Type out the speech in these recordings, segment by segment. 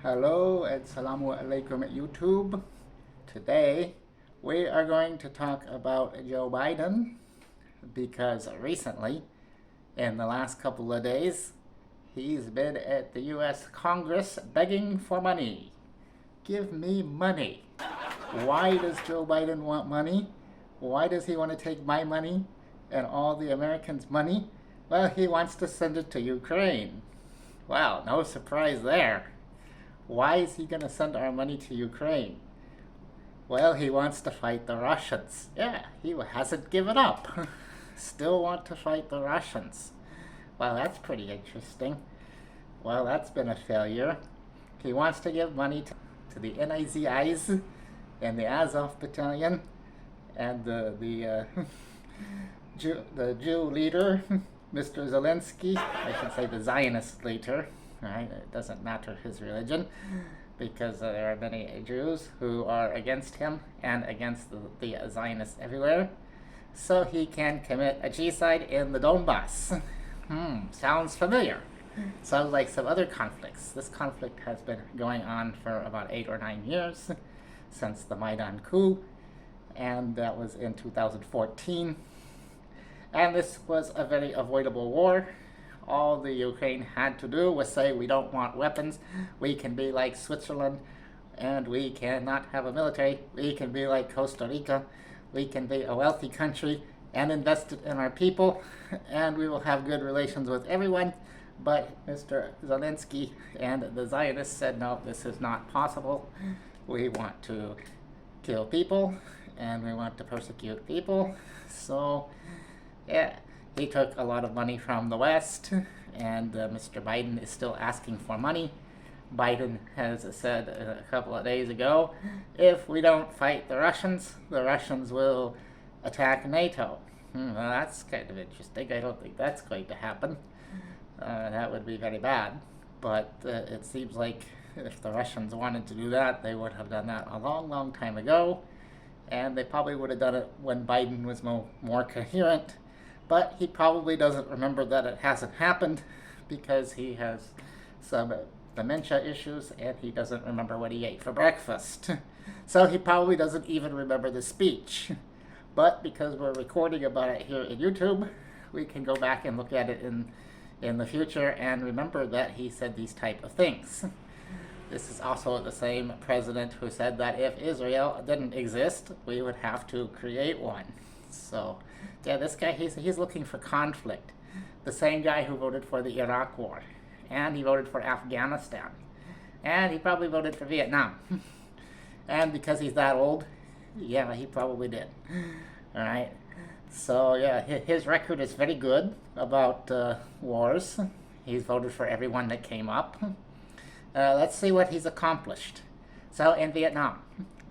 Hello and salamu alaikum at YouTube. Today we are going to talk about Joe Biden because recently, in the last couple of days, he's been at the US Congress begging for money. Give me money. Why does Joe Biden want money? Why does he want to take my money and all the Americans' money? Well, he wants to send it to Ukraine. Wow, no surprise there. Why is he going to send our money to Ukraine? Well, he wants to fight the Russians. Yeah, he hasn't given up. Still want to fight the Russians. Well, that's pretty interesting. Well, that's been a failure. He wants to give money to the NIZIs and the Azov Battalion and the Jew leader, Mr. Zelensky. I should say the Zionist leader. Right? It doesn't matter his religion because there are many Jews who are against him and against the Zionists everywhere. So he can commit a genocide in the Donbass. Sounds familiar. Sounds like some other conflicts. This conflict has been going on for about 8 or 9 years since the Maidan coup, and that was in 2014. And this was a very avoidable war. All the Ukraine had to do was say, we don't want weapons, we can be like Switzerland, and we cannot have a military, we can be like Costa Rica, we can be a wealthy country and invest it in our people, and we will have good relations with everyone. But Mr. Zelensky and the Zionists said, no, this is not possible. We want to kill people, and we want to persecute people. So, yeah. He took a lot of money from the West, and Mr. Biden is still asking for money. Biden has said a couple of days ago, if we don't fight the Russians will attack NATO. Well, that's kind of interesting. I don't think that's going to happen. That would be very bad. But it seems like if the Russians wanted to do that, they would have done that a long, long time ago. And they probably would have done it when Biden was more coherent. But he probably doesn't remember that it hasn't happened because he has some dementia issues and he doesn't remember what he ate for breakfast. So he probably doesn't even remember the speech. But because we're recording about it here in YouTube, we can go back and look at it in the future and remember that he said these type of things. This is also the same president who said that if Israel didn't exist, we would have to create one. So, yeah, this guy, he's looking for conflict. The same guy who voted for the Iraq War. And he voted for Afghanistan. And he probably voted for Vietnam. And because he's that old, yeah, he probably did. Alright? So, yeah, his record is very good about wars. He's voted for everyone that came up. Let's see what he's accomplished. So, in Vietnam,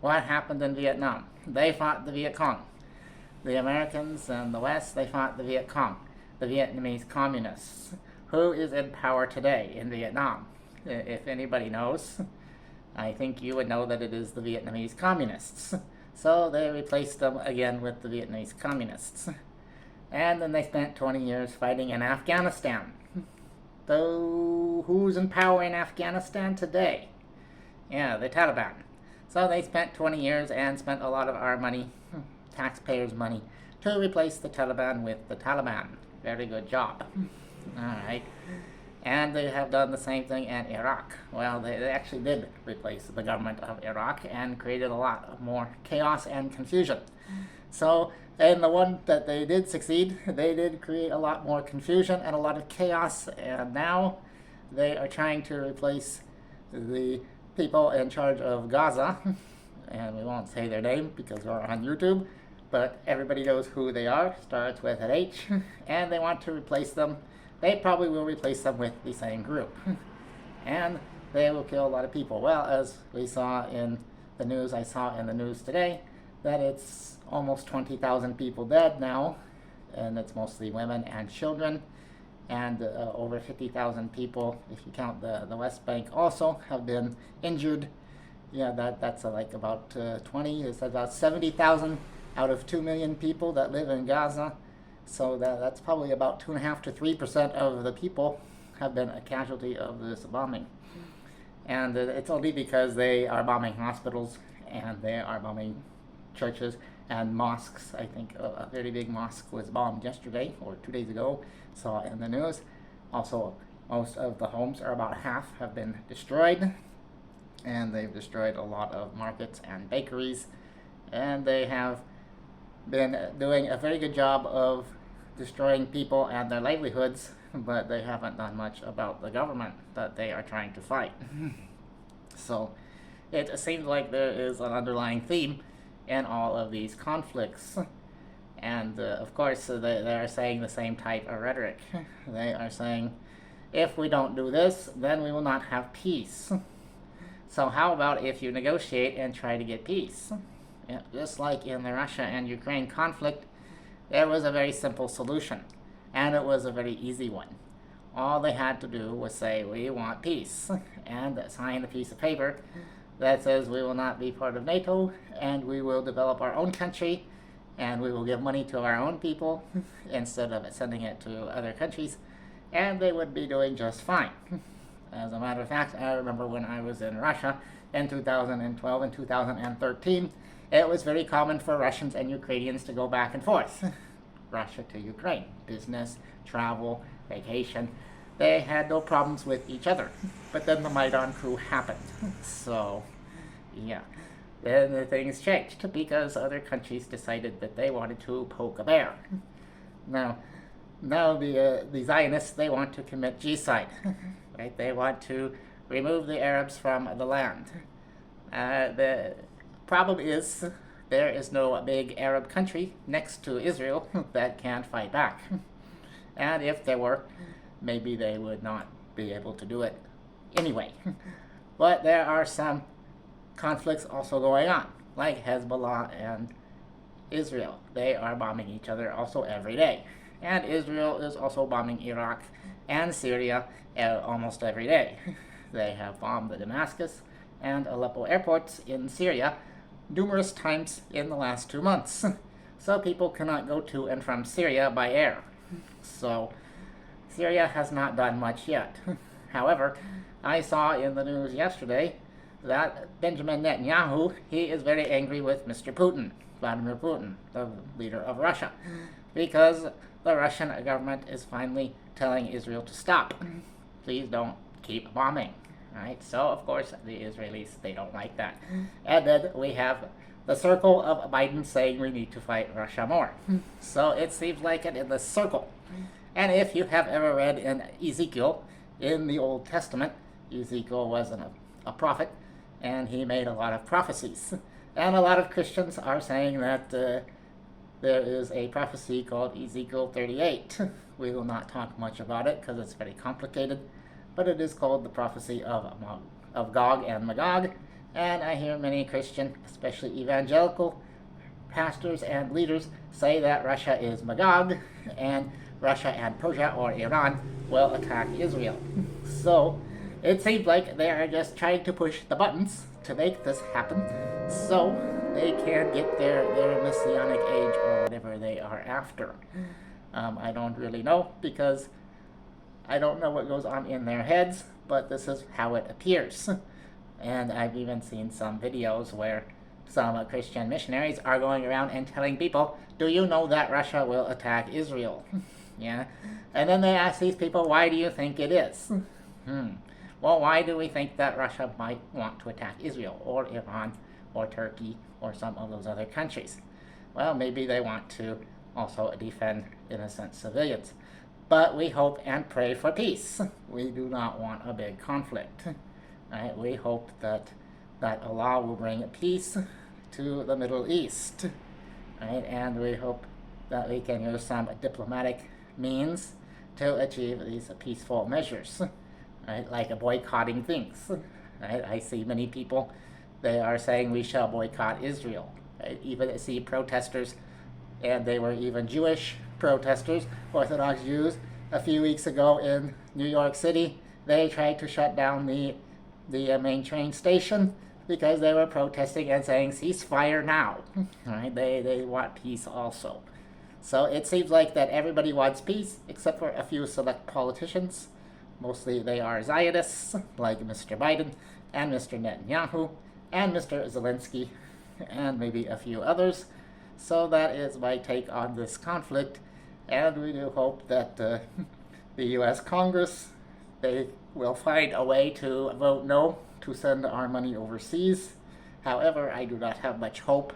what happened in Vietnam? They fought the Viet Cong. The Americans and the West, they fought the Viet Cong, the Vietnamese communists. Who is in power today in Vietnam? If anybody knows, I think you would know that it is the Vietnamese communists. So they replaced them again with the Vietnamese communists. And then they spent 20 years fighting in Afghanistan. So who's in power in Afghanistan today? Yeah, the Taliban. So they spent 20 years and spent a lot of our money, taxpayers' money, to replace the Taliban with the Taliban. Very good job. Alright. And they have done the same thing in Iraq. Well, they actually did replace the government of Iraq and created a lot more chaos and confusion. So, in the one that they did succeed, they did create a lot more confusion and a lot of chaos, and now they are trying to replace the people in charge of Gaza, and we won't say their name because we're on YouTube, but everybody knows who they are, starts with an H, and they want to replace them. They probably will replace them with the same group, and they will kill a lot of people. Well, as we saw in the news, I saw in the news today, that it's almost 20,000 people dead now, and it's mostly women and children, and over 50,000 people, if you count the West Bank, also have been injured. Yeah, that's like about 20, it's about 70,000 out of 2 million people that live in Gaza. So that's probably about 2.5% to 3% of the people have been a casualty of this bombing. And it's only because they are bombing hospitals and they are bombing churches and mosques. I think a very big mosque was bombed yesterday or 2 days ago, saw in the news. Also, most of the homes, or about half, have been destroyed, and they've destroyed a lot of markets and bakeries, and they have been doing a very good job of destroying people and their livelihoods, but they haven't done much about the government that they are trying to fight. So it seems like there is an underlying theme in all of these conflicts. And of course, they are saying the same type of rhetoric. They are saying, if we don't do this, then we will not have peace. So how about if you negotiate and try to get peace? Yeah, just like in the Russia and Ukraine conflict, there was a very simple solution, and it was a very easy one. All they had to do was say, we want peace, and sign a piece of paper that says we will not be part of NATO, and we will develop our own country, and we will give money to our own people instead of sending it to other countries, and they would be doing just fine. As a matter of fact, I remember when I was in Russia in 2012 and 2013, it was very common for Russians and Ukrainians to go back and forth. Russia to Ukraine. Business, travel, vacation. They had no problems with each other. But then the Maidan coup happened. So, yeah. Then the things changed because other countries decided that they wanted to poke a bear. Now the Zionists, they want to commit genocide. Right? They want to remove the Arabs from the land. The problem is there is no big Arab country next to Israel that can fight back. And if there were, maybe they would not be able to do it anyway. But there are some conflicts also going on, like Hezbollah and Israel. They are bombing each other also every day. And Israel is also bombing Iraq and Syria almost every day. They have bombed the Damascus and Aleppo airports in Syria numerous times in the last 2 months. So people cannot go to and from Syria by air. So Syria has not done much yet. However, I saw in the news yesterday that Benjamin Netanyahu, he is very angry with Mr. Putin, Vladimir Putin, the leader of Russia, because the Russian government is finally telling Israel to stop. Please don't keep bombing. Right? So, of course, the Israelis, they don't like that. And then we have the circle of Biden saying we need to fight Russia more. So it seems like it in the circle. And if you have ever read in Ezekiel, in the Old Testament, Ezekiel was a prophet, and he made a lot of prophecies. And a lot of Christians are saying that there is a prophecy called Ezekiel 38. We will not talk much about it because it's very complicated, but it is called the prophecy of Gog and Magog. And I hear many Christian, especially evangelical pastors and leaders, say that Russia is Magog, and Russia and Persia or Iran will attack Israel. So it seems like they are just trying to push the buttons to make this happen so they can get their messianic age or whatever they are after. I don't really know because I don't know what goes on in their heads, but this is how it appears. And I've even seen some videos where some Christian missionaries are going around and telling people, do you know that Russia will attack Israel? Yeah. And then they ask these people, why do you think it is? Well, why do we think that Russia might want to attack Israel or Iran or Turkey or some of those other countries? Well, maybe they want to also defend innocent civilians. But we hope and pray for peace. We do not want a big conflict. Right? We hope that Allah will bring peace to the Middle East. Right? And we hope that we can use some diplomatic means to achieve these peaceful measures. Right? Like boycotting things. Right? I see many people, they are saying we shall boycott Israel. Right? Even see protesters, and they were even Jewish protesters, Orthodox Jews, a few weeks ago in New York City. They tried to shut down the main train station because they were protesting and saying ceasefire now. Right? They want peace also. So it seems like that everybody wants peace except for a few select politicians Mostly they are Zionists, like Mr. Biden and Mr. Netanyahu and Mr. Zelensky and maybe a few others. So that is my take on this conflict, and we do hope that the U.S. Congress, they will find a way to vote no to send our money overseas. However, I do not have much hope.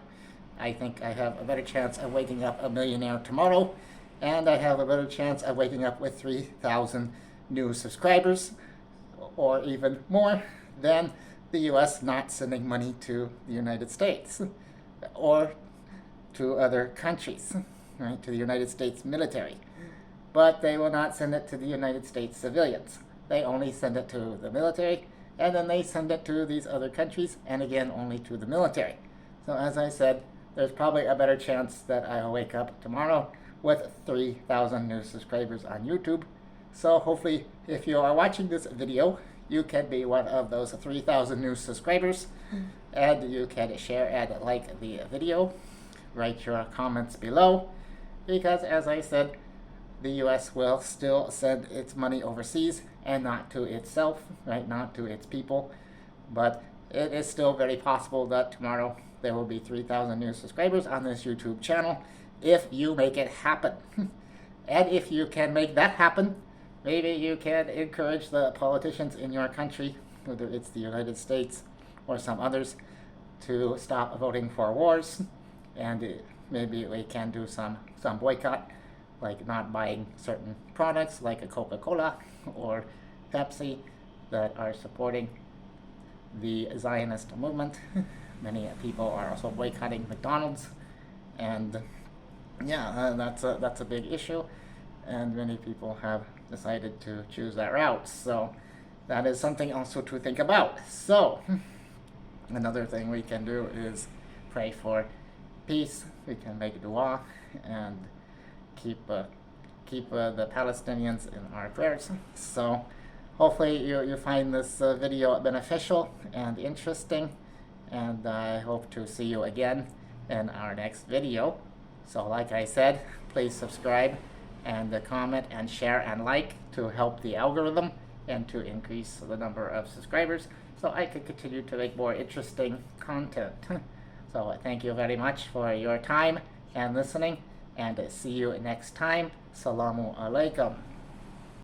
I think I have a better chance of waking up a millionaire tomorrow, and I have a better chance of waking up with 3,000 new subscribers, or even more, than the U.S. not sending money to the United States or to other countries, right, to the United States military. But they will not send it to the United States civilians. They only send it to the military, and then they send it to these other countries, and again, only to the military. So as I said, there's probably a better chance that I'll wake up tomorrow with 3,000 new subscribers on YouTube. So hopefully, if you are watching this video, you can be one of those 3,000 new subscribers, and you can share and like the video. Write your comments below, because as I said, the U.S. will still send its money overseas and not to itself, right? Not to its people. But it is still very possible that tomorrow there will be 3,000 new subscribers on this YouTube channel if you make it happen. And if you can make that happen, maybe you can encourage the politicians in your country, whether it's the United States or some others, to stop voting for wars. And maybe we can do some boycott, like not buying certain products like a Coca-Cola or Pepsi that are supporting the Zionist movement. Many people are also boycotting McDonald's, and yeah, that's a big issue, and many people have decided to choose that route. So that is something also to think about. So another thing we can do is pray for peace. We can make dua and keep the Palestinians in our prayers. So hopefully you find this video beneficial and interesting, and I hope to see you again in our next video. So like I said, please subscribe and comment and share and like to help the algorithm and to increase the number of subscribers so I can continue to make more interesting content. So thank you very much for your time and listening, and see you next time. Salamu alaikum.